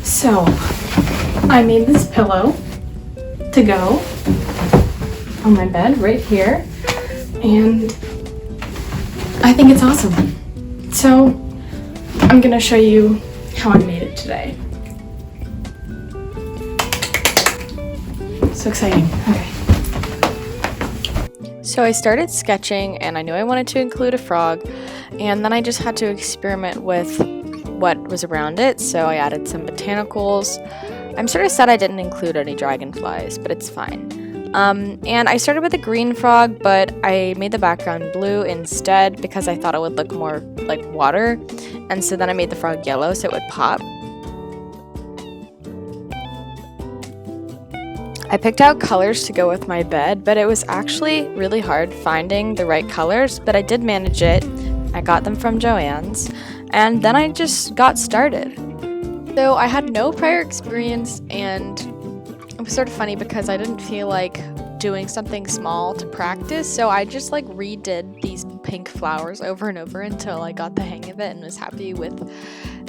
So, I made this pillow to go on my bed right here, and I think it's awesome. So, I'm gonna show you how I made it today. So exciting. Okay. So I started sketching, and I knew I wanted to include a frog, and then I just had to experiment with what was around it. So I added some botanicals. I'm sort of sad I didn't include any dragonflies, but it's fine. And I started with a green frog, but I made the background blue instead because I thought it would look more like water. And so then I made the frog yellow so it would pop. I picked out colors to go with my bed, but it was actually really hard finding the right colors, but I did manage it. I got them from Joann's, and then I just got started. So I had no prior experience, and it was sort of funny because I didn't feel like doing something small to practice, so I just like redid these pink flowers over and over until I got the hang of it and was happy with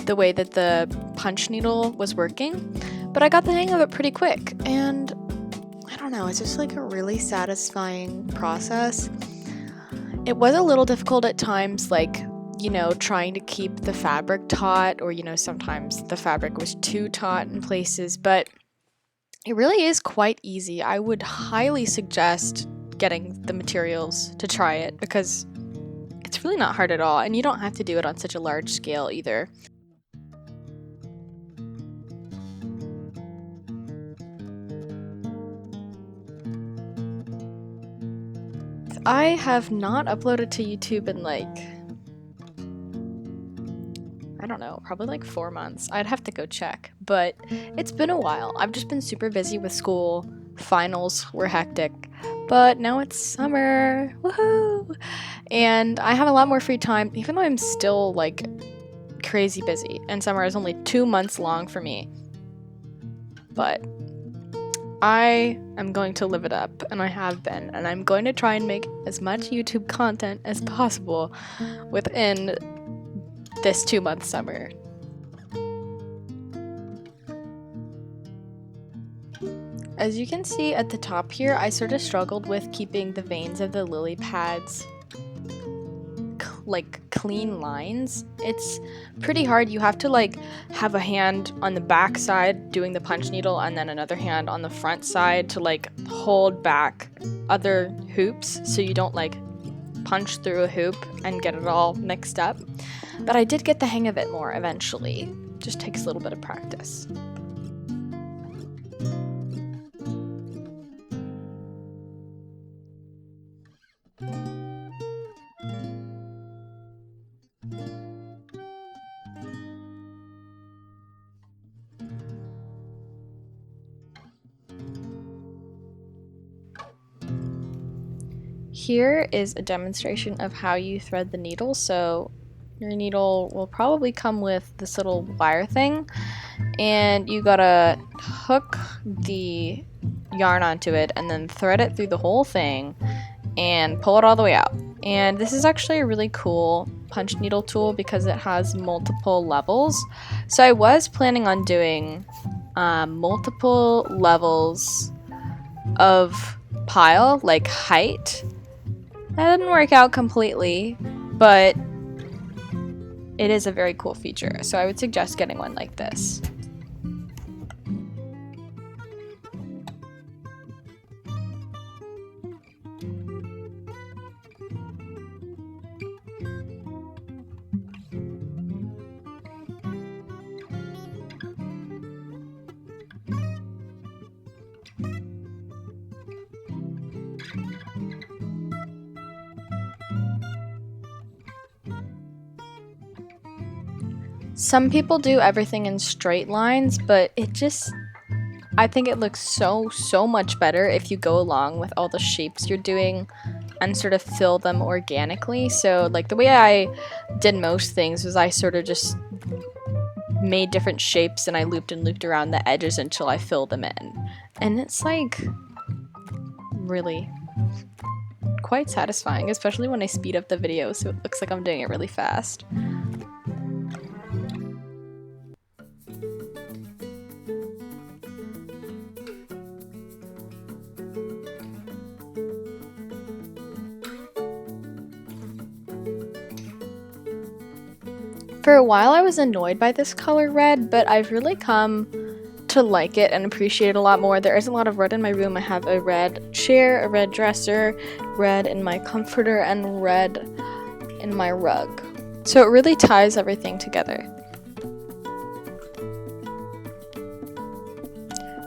the way that the punch needle was working. But I got the hang of it pretty quick, and I don't know, it's just like a really satisfying process. It was a little difficult at times, like, you know, trying to keep the fabric taut, or, you know, sometimes the fabric was too taut in places, but it really is quite easy. I would highly suggest getting the materials to try it because it's really not hard at all, and you don't have to do it on such a large scale either. I have not uploaded to YouTube in like, I don't know, probably like 4 months. I'd have to go check, but it's been a while. I've just been super busy with school. Finals were hectic, but now it's summer. Woohoo! And I have a lot more free time, even though I'm still like crazy busy, and summer is only 2 months long for me. But I am going to live it up, and I have been, and I'm going to try and make as much YouTube content as possible within this 2-month summer. As you can see at the top here, I sort of struggled with keeping the veins of the lily pads like clean lines. It's pretty hard. You have to like have a hand on the back side doing the punch needle and then another hand on the front side to like hold back other hoops so you don't like punch through a hoop and get it all mixed up. But I did get the hang of it more eventually. Just takes a little bit of practice. Here is a demonstration of how you thread the needle. So your needle will probably come with this little wire thing, and you gotta hook the yarn onto it and then thread it through the whole thing and pull it all the way out. And this is actually a really cool punch needle tool because it has multiple levels. So I was planning on doing multiple levels of pile, like height. That didn't work out completely, but it is a very cool feature, so I would suggest getting one like this. Some people do everything in straight lines, but I think it looks so much better if you go along with all the shapes you're doing and sort of fill them organically. So like the way I did most things was I sort of just made different shapes and I looped and looped around the edges until I filled them in. And it's like really quite satisfying, especially when I speed up the video so it looks like I'm doing it really fast. For a while I was annoyed by this color red, but I've really come to like it and appreciate it a lot more. There isn't a lot of red in my room. I have a red chair, a red dresser, red in my comforter, and red in my rug. So it really ties everything together.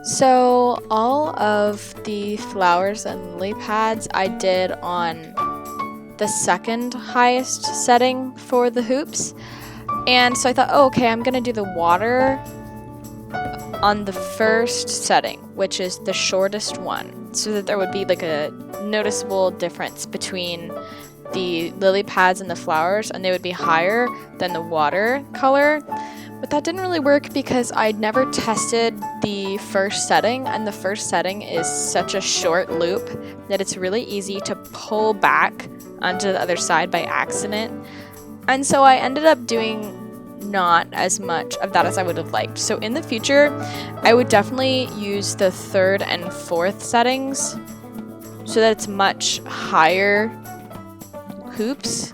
So all of the flowers and lily pads I did on the second highest setting for the hoops. And so I thought, oh, okay, I'm gonna do the water on the first setting, which is the shortest one, so that there would be like a noticeable difference between the lily pads and the flowers, and they would be higher than the water color. But that didn't really work because I'd never tested the first setting, and the first setting is such a short loop that it's really easy to pull back onto the other side by accident. And so I ended up doing not as much of that as I would have liked. So in the future, I would definitely use the third and fourth settings so that it's much higher hoops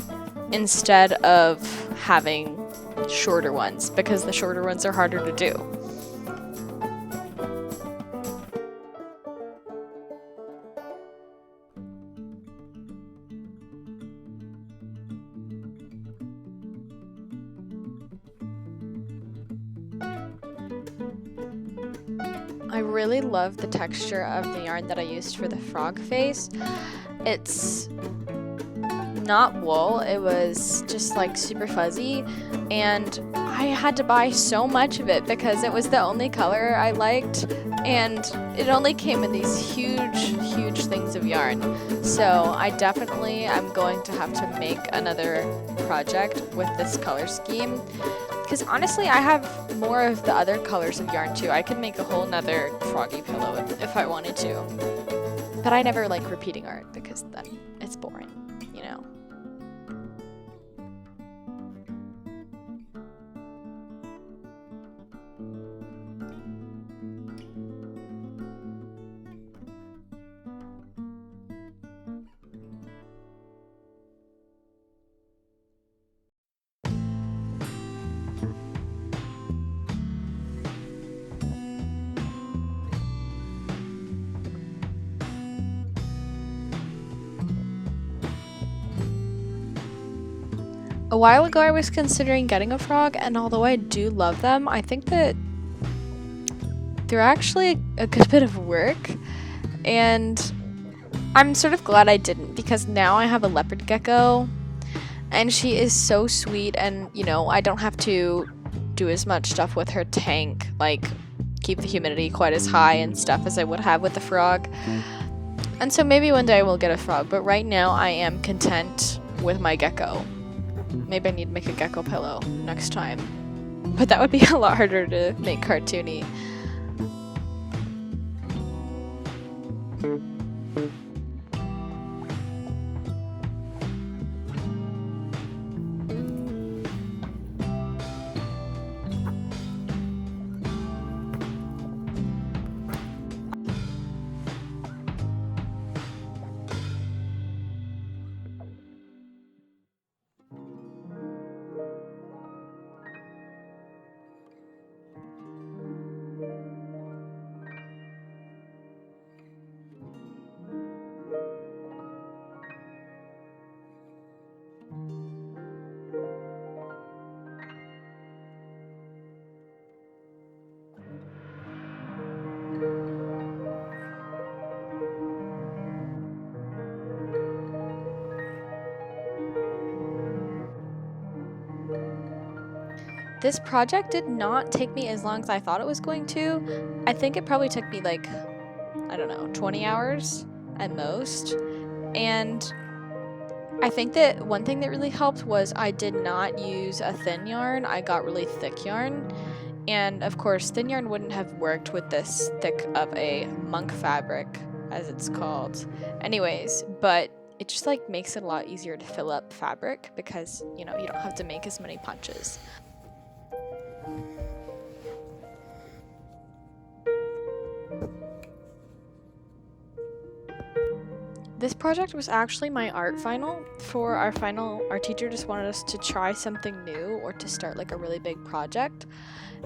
instead of having shorter ones, because the shorter ones are harder to do. I really love the texture of the yarn that I used for the frog face. It's not wool, it was just like super fuzzy, and I had to buy so much of it because it was the only color I liked, and it only came in these huge things of yarn. So I definitely am going to have to make another project with this color scheme, because honestly I have more of the other colors of yarn too. I could make a whole nother froggy pillow if I wanted to, but I never like repeating art because then it's boring, you know. A while ago I was considering getting a frog, and although I do love them, I think that they're actually a good bit of work, and I'm sort of glad I didn't, because now I have a leopard gecko and she is so sweet, and you know, I don't have to do as much stuff with her tank, like keep the humidity quite as high and stuff as I would have with the frog. And so maybe one day I will get a frog, but right now I am content with my gecko. Maybe I need to make a gecko pillow next time. But that would be a lot harder to make cartoony. This project did not take me as long as I thought it was going to. I think it probably took me like, I don't know, 20 hours at most. And I think that one thing that really helped was I did not use a thin yarn. I got really thick yarn. And of course, thin yarn wouldn't have worked with this thick of a monk fabric, as it's called. Anyways, but it just like makes it a lot easier to fill up fabric because, you know, you don't have to make as many punches. This project was actually my art final. For our final, our teacher just wanted us to try something new or to start like a really big project.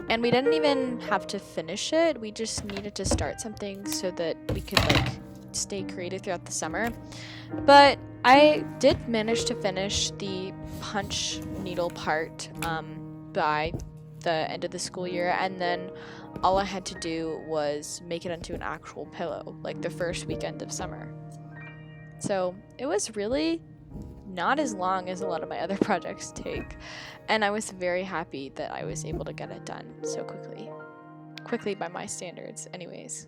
And we didn't even have to finish it. We just needed to start something so that we could like stay creative throughout the summer. But I did manage to finish the punch needle part by the end of the school year, and then all I had to do was make it into an actual pillow, like the first weekend of summer. So it was really not as long as a lot of my other projects take, and I was very happy that I was able to get it done so quickly by my standards anyways.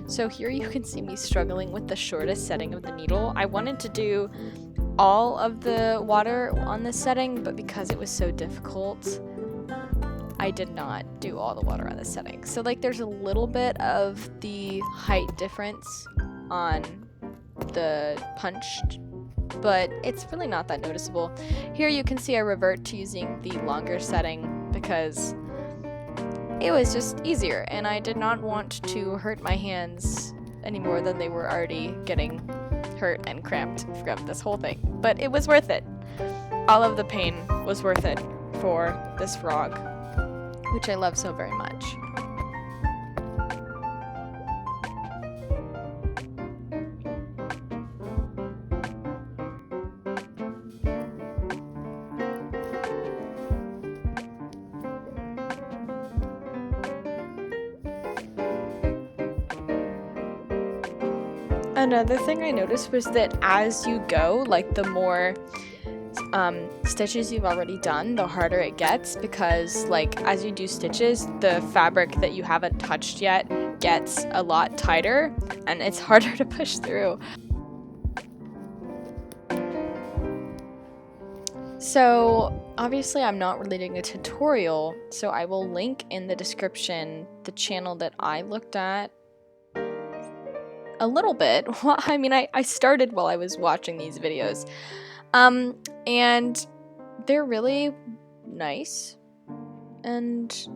So here you can see me struggling with the shortest setting of the needle. I wanted to do all of the water on this setting, but because it was so difficult, I did not do all the water on this setting. So like there's a little bit of the height difference on the punched, but it's really not that noticeable. Here you can see I revert to using the longer setting because it was just easier, and I did not want to hurt my hands any more than they were already getting hurt and cramped from this whole thing. But it was worth it. All of the pain was worth it for this frog, which I love so very much. Another thing I noticed was that as you go, like the more stitches you've already done, the harder it gets, because like as you do stitches, the fabric that you haven't touched yet gets a lot tighter and it's harder to push through. So obviously I'm not really doing a tutorial, so I will link in the description the channel that I looked at a little bit. Well, I mean, I started while I was watching these videos, and they're really nice and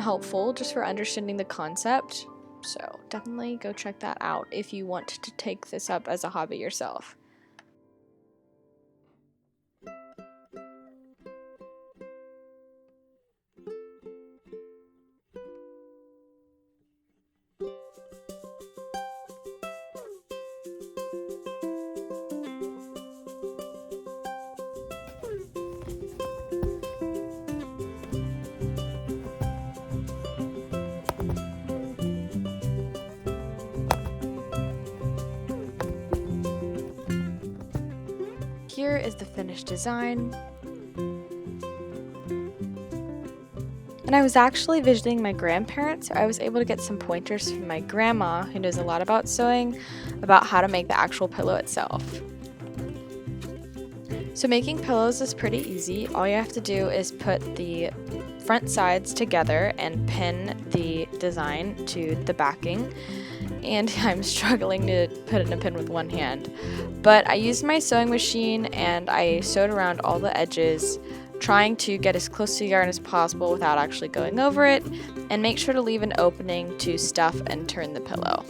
helpful just for understanding the concept, so definitely go check that out if you want to take this up as a hobby yourself. Here is the finished design. And I was actually visiting my grandparents, so I was able to get some pointers from my grandma, who knows a lot about sewing, about how to make the actual pillow itself. So making pillows is pretty easy. All you have to do is put the front sides together and pin the design to the backing. And I'm struggling to put in a pin with one hand. But I used my sewing machine and I sewed around all the edges, trying to get as close to the yarn as possible without actually going over it, and make sure to leave an opening to stuff and turn the pillow.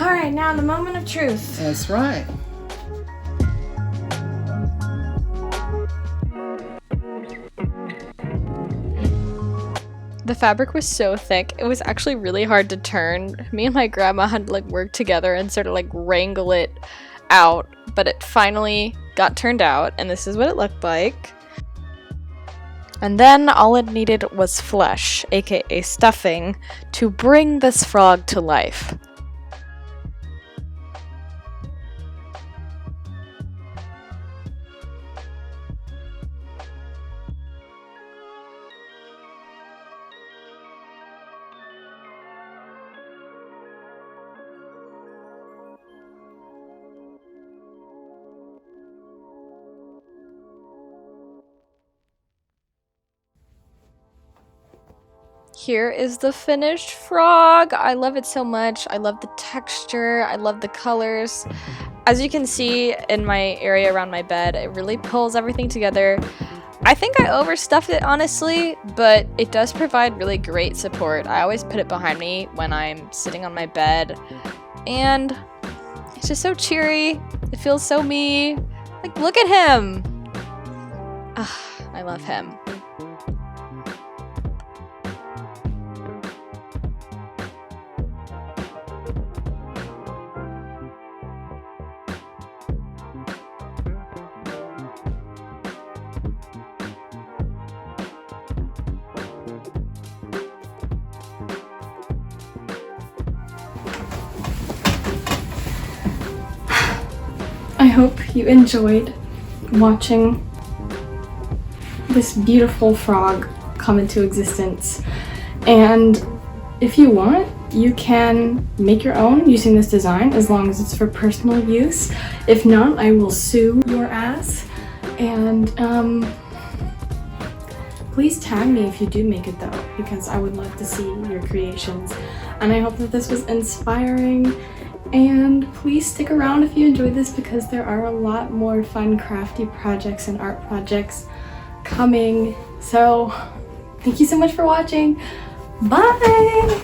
Alright, now the moment of truth. That's right. The fabric was so thick, it was actually really hard to turn. Me and my grandma had to like work together and sort of like wrangle it out, but it finally got turned out, and this is what it looked like. And then all it needed was flesh, aka stuffing, to bring this frog to life. Here is the finished frog. I love it so much. I love the texture. I love the colors. As you can see in my area around my bed, it really pulls everything together. I think I overstuffed it, honestly, but it does provide really great support. I always put it behind me when I'm sitting on my bed, and it's just so cheery. It feels so me. Like, look at him. I love him. I hope you enjoyed watching this beautiful frog come into existence, and if you want, you can make your own using this design as long as it's for personal use. If not, I will sue your ass. And please tag me if you do make it though, because I would love to see your creations. And I hope that this was inspiring. And please stick around if you enjoyed this, because there are a lot more fun crafty projects and art projects coming. So thank you so much for watching. Bye!